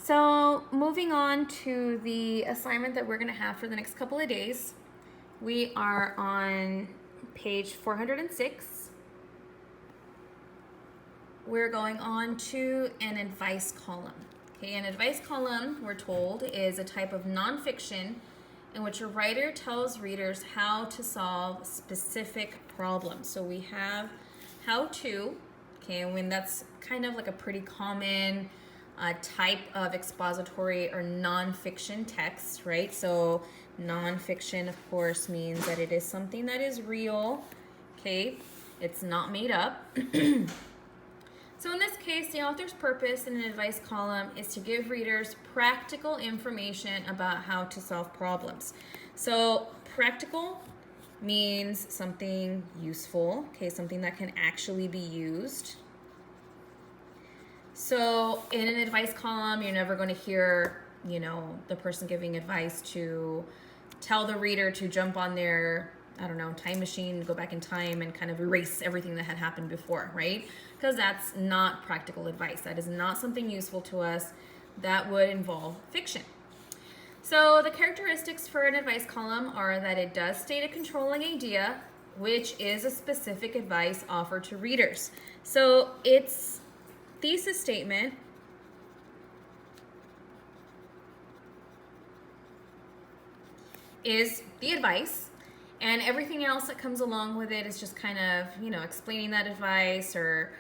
So moving on to the assignment that we're going to have for the next couple of days, we are on page 406. We're going on to an advice column. Okay, an advice column, we're told, is a type of nonfiction in which a writer tells readers how to solve specific problems. So we have how to, okay, and when that's kind of like a pretty common type of expository or nonfiction text, right? So nonfiction, of course, means that it is something that is real, okay? It's not made up. So in this case, the author's purpose in an advice column is to give readers practical information about how to solve problems. So practical means something useful, okay, something that can actually be used. So in an advice column, you're never going to hear, the person giving advice to tell the reader to jump on their, time machine, go back in time and kind of erase everything that had happened before, right? Because that's not practical advice. That is not something useful to us. That would involve fiction. So the characteristics for an advice column are that it does state a controlling idea, which is a specific advice offered to readers. So its thesis statement is the advice, and everything else that comes along with it is just kind of, explaining that advice or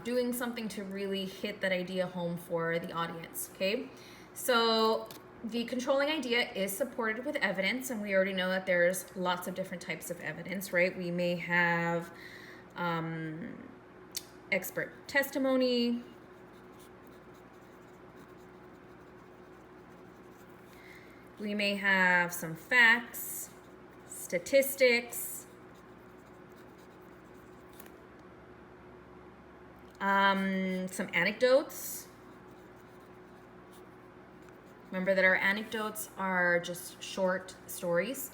doing something to really hit that idea home for the audience, okay? So the controlling idea is supported with evidence, and we already know that there's lots of different types of evidence, right? We may have expert testimony, we may have some facts, statistics, some anecdotes. Remember that our anecdotes are just short stories,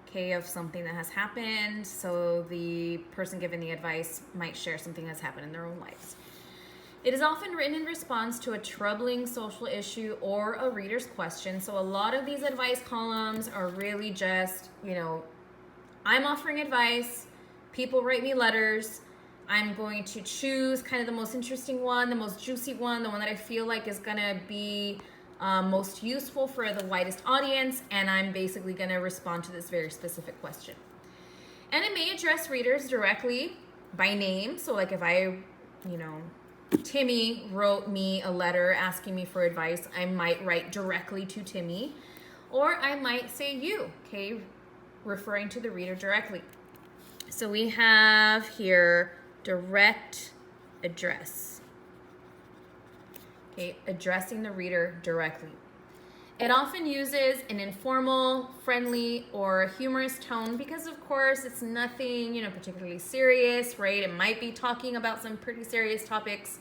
okay, of something that has happened. So the person giving the advice might share something that's happened in their own lives. It is often written in response to a troubling social issue or a reader's question. So a lot of these advice columns are really just, I'm offering advice, people write me letters, I'm going to choose kind of the most interesting one, the most juicy one, the one that I feel like is gonna be most useful for the widest audience, and I'm basically gonna respond to this very specific question. And it may address readers directly by name. So like if I, Timmy wrote me a letter asking me for advice, I might write directly to Timmy, or I might say you, okay, referring to the reader directly. So we have here direct address, okay, addressing the reader directly. It often uses an informal, friendly, or humorous tone because, of course, it's nothing, particularly serious, right? It might be talking about some pretty serious topics,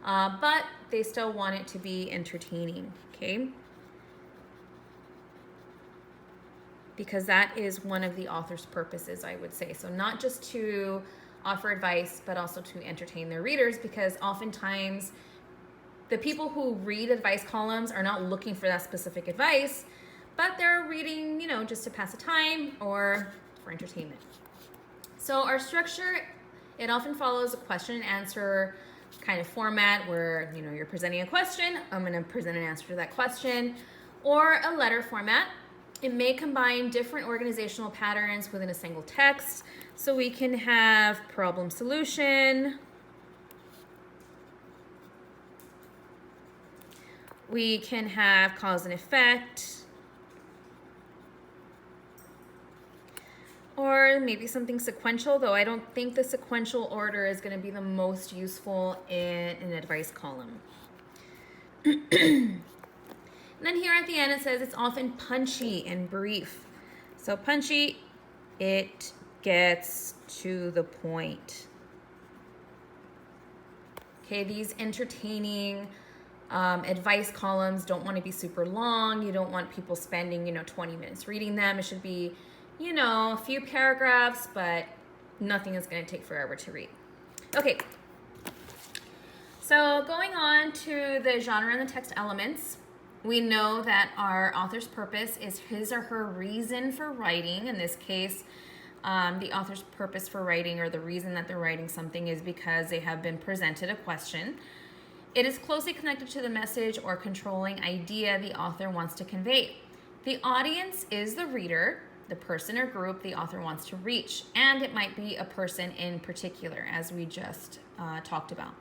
but they still want it to be entertaining, okay? Because that is one of the author's purposes, I would say. So not just to offer advice, but also to entertain their readers, because oftentimes the people who read advice columns are not looking for that specific advice, but they're reading, just to pass the time or for entertainment. So our structure, it often follows a question and answer kind of format where, you're presenting a question, I'm going to present an answer to that question, or a letter format. It may combine different organizational patterns within a single text. So we can have problem solution, we can have cause and effect, or maybe something sequential, though I don't think the sequential order is going to be the most useful in an advice column. And then here at the end it says it's often punchy and brief. So punchy, it gets to the point. Okay, these entertaining advice columns don't want to be super long. You don't want people spending, 20 minutes reading them. It should be, a few paragraphs, but nothing is going to take forever to read. Okay. So going on to the genre and the text elements, we know that our author's purpose is his or her reason for writing. In this case, the author's purpose for writing, or the reason that they're writing something, is because they have been presented a question. It is closely connected to the message or controlling idea the author wants to convey. The audience is the reader, the person or group the author wants to reach, and it might be a person in particular, as we just talked about.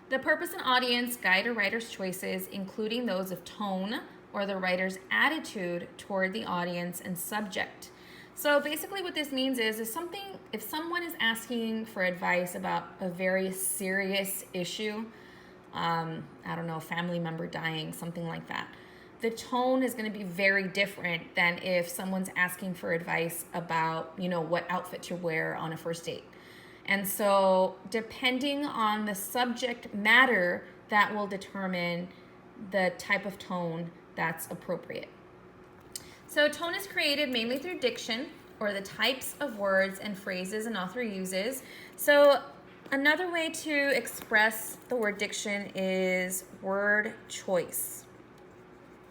The purpose and audience guide a writer's choices, including those of tone or the writer's attitude toward the audience and subject. So basically what this means is if someone is asking for advice about a very serious issue, I don't know, family member dying, something like that, the tone is going to be very different than if someone's asking for advice about, what outfit to wear on a first date. And so depending on the subject matter, that will determine the type of tone that's appropriate. So tone is created mainly through diction, or the types of words and phrases an author uses. So another way to express the word diction is word choice.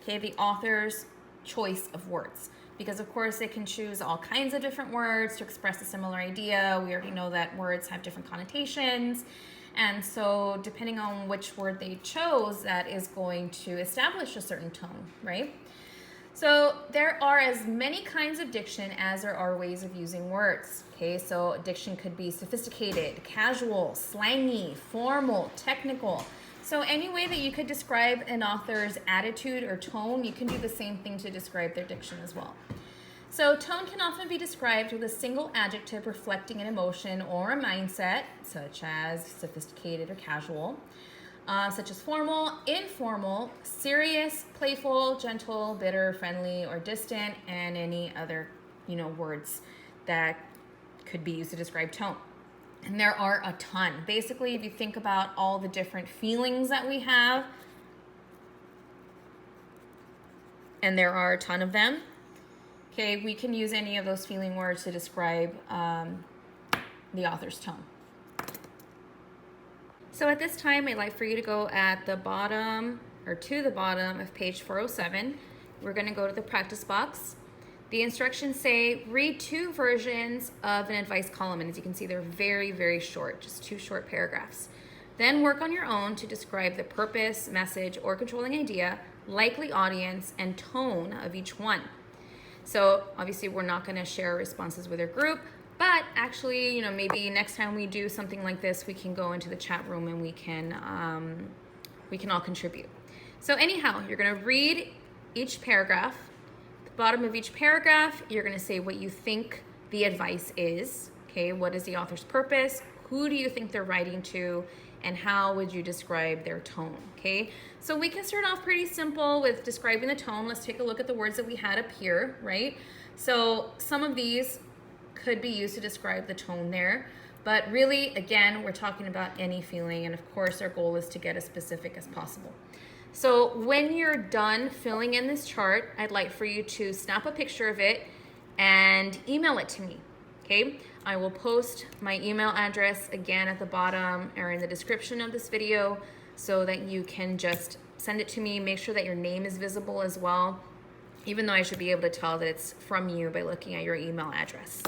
Okay, the author's choice of words. Because of course they can choose all kinds of different words to express a similar idea. We already know that words have different connotations. And so depending on which word they chose, that is going to establish a certain tone, right? So there are as many kinds of diction as there are ways of using words. Okay, so diction could be sophisticated, casual, slangy, formal, technical. So any way that you could describe an author's attitude or tone, you can do the same thing to describe their diction as well. So tone can often be described with a single adjective reflecting an emotion or a mindset, such as sophisticated or casual, such as formal, informal, serious, playful, gentle, bitter, friendly, or distant, and any other, words that could be used to describe tone. And there are a ton. Basically, if you think about all the different feelings that we have, and there are a ton of them, okay, we can use any of those feeling words to describe the author's tone. So at this time, I'd like for you to go at the bottom, or to the bottom of page 407. We're going to go to the practice box. The instructions say read 2 versions of an advice column, and as you can see, they're very, very short, just 2 short paragraphs. Then work on your own to describe the purpose, message, or controlling idea, likely audience, and tone of each one. So obviously we're not going to share responses with our group, but actually, maybe next time we do something like this, we can go into the chat room and we can all contribute. So anyhow, you're going to read each paragraph. Bottom of each paragraph, you're going to say what you think the advice is. Okay, what is the author's purpose? Who do you think they're writing to? And how would you describe their tone? Okay, so we can start off pretty simple with describing the tone. Let's take a look at the words that we had up here, right? So some of these could be used to describe the tone there. But really, again, we're talking about any feeling. And of course, our goal is to get as specific as possible. So when you're done filling in this chart, I'd like for you to snap a picture of it and email it to me, okay? I will post my email address again at the bottom or in the description of this video so that you can just send it to me. Make sure that your name is visible as well, even though I should be able to tell that it's from you by looking at your email address.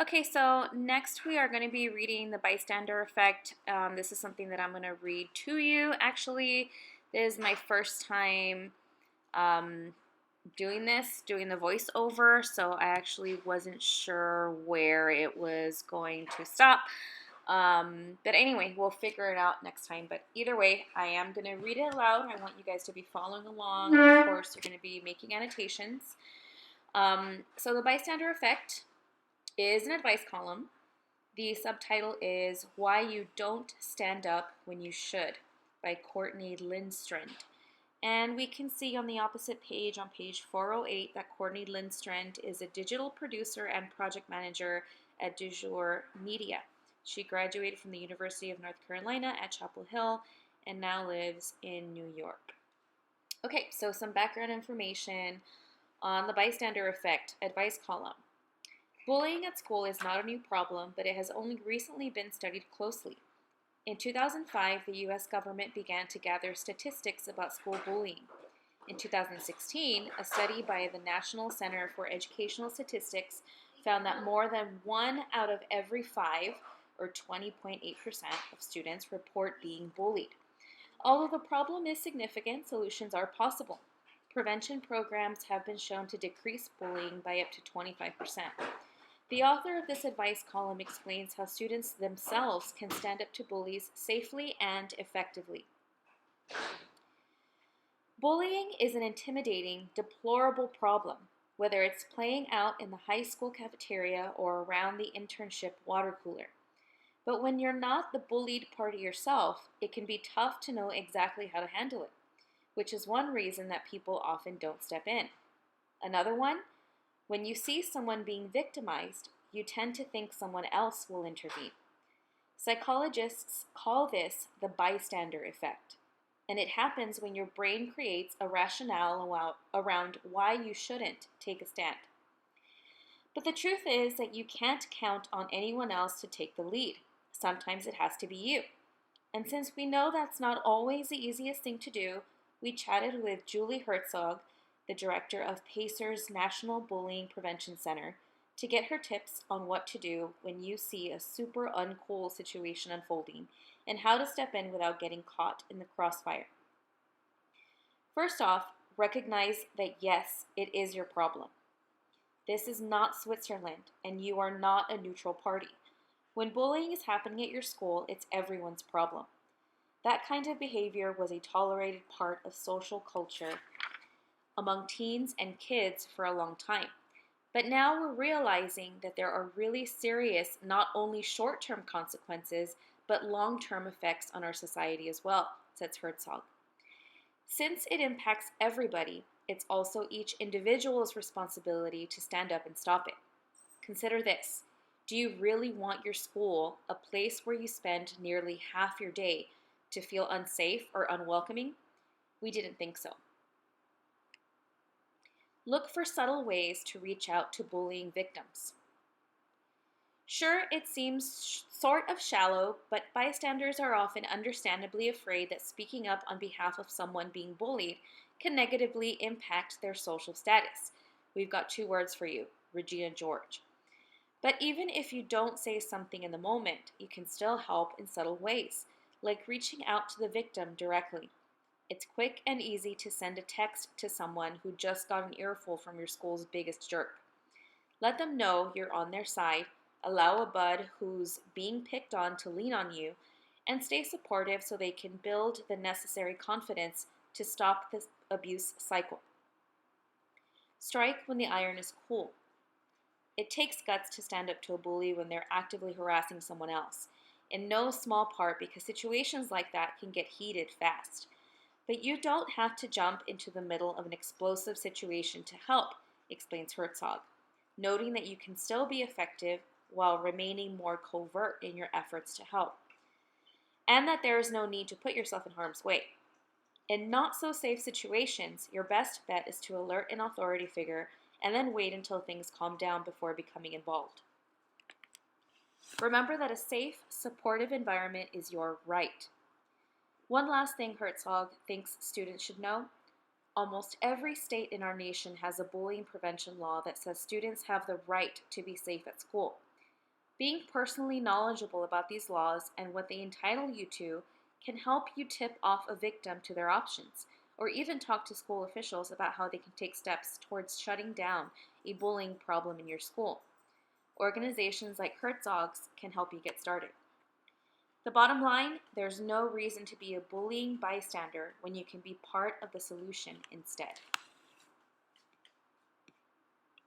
Okay, so next we are going to be reading the Bystander Effect. This is something that I'm going to read to you. Actually, this is my first time doing the voiceover, so I actually wasn't sure where it was going to stop. But anyway, we'll figure it out next time. But either way, I am going to read it aloud. I want you guys to be following along. Of course, you're going to be making annotations. So the Bystander Effect is an advice column. The subtitle is Why You Don't Stand Up When You Should by Courtney Lindstrand. And we can see on the opposite page, on page 408, that Courtney Lindstrand is a digital producer and project manager at Du Jour Media. She graduated from the University of North Carolina at Chapel Hill and now lives in New York. Okay, so some background information on the bystander effect advice column. Bullying at school is not a new problem, but it has only recently been studied closely. In 2005, the U.S. government began to gather statistics about school bullying. In 2016, a study by the National Center for Educational Statistics found that more than 1 out of every 5, or 20.8% of students, report being bullied. Although the problem is significant, solutions are possible. Prevention programs have been shown to decrease bullying by up to 25%. The author of this advice column explains how students themselves can stand up to bullies safely and effectively. Bullying is an intimidating, deplorable problem, whether it's playing out in the high school cafeteria or around the internship water cooler. But when you're not the bullied party yourself, it can be tough to know exactly how to handle it, which is one reason that people often don't step in. Another one, when you see someone being victimized, you tend to think someone else will intervene. Psychologists call this the bystander effect, and it happens when your brain creates a rationale around why you shouldn't take a stand. But the truth is that you can't count on anyone else to take the lead. Sometimes it has to be you. And since we know that's not always the easiest thing to do, we chatted with Julie Herzog, the director of PACER's National Bullying Prevention Center, to get her tips on what to do when you see a super uncool situation unfolding and how to step in without getting caught in the crossfire. First off, recognize that yes, it is your problem. This is not Switzerland, and you are not a neutral party. When bullying is happening at your school, it's everyone's problem. That kind of behavior was a tolerated part of social culture among teens and kids for a long time. But now we're realizing that there are really serious, not only short-term consequences, but long-term effects on our society as well, says Herzog. Since it impacts everybody, it's also each individual's responsibility to stand up and stop it. Consider this. Do you really want your school, a place where you spend nearly half your day, to feel unsafe or unwelcoming? We didn't think so. Look for subtle ways to reach out to bullying victims. Sure, it seems sort of shallow, but bystanders are often understandably afraid that speaking up on behalf of someone being bullied can negatively impact their social status. We've got 2 words for you, Regina George. But even if you don't say something in the moment, you can still help in subtle ways, like reaching out to the victim directly. It's quick and easy to send a text to someone who just got an earful from your school's biggest jerk. Let them know you're on their side, allow a bud who's being picked on to lean on you, and stay supportive so they can build the necessary confidence to stop this abuse cycle. Strike when the iron is cool. It takes guts to stand up to a bully when they're actively harassing someone else, in no small part because situations like that can get heated fast. But you don't have to jump into the middle of an explosive situation to help, explains Herzog, noting that you can still be effective while remaining more covert in your efforts to help, and that there is no need to put yourself in harm's way. In not-so-safe situations, your best bet is to alert an authority figure and then wait until things calm down before becoming involved. Remember that a safe, supportive environment is your right. One last thing Herzog thinks students should know. Almost every state in our nation has a bullying prevention law that says students have the right to be safe at school. Being personally knowledgeable about these laws and what they entitle you to can help you tip off a victim to their options, or even talk to school officials about how they can take steps towards shutting down a bullying problem in your school. Organizations like Herzog's can help you get started. The bottom line, there's no reason to be a bullying bystander when you can be part of the solution instead.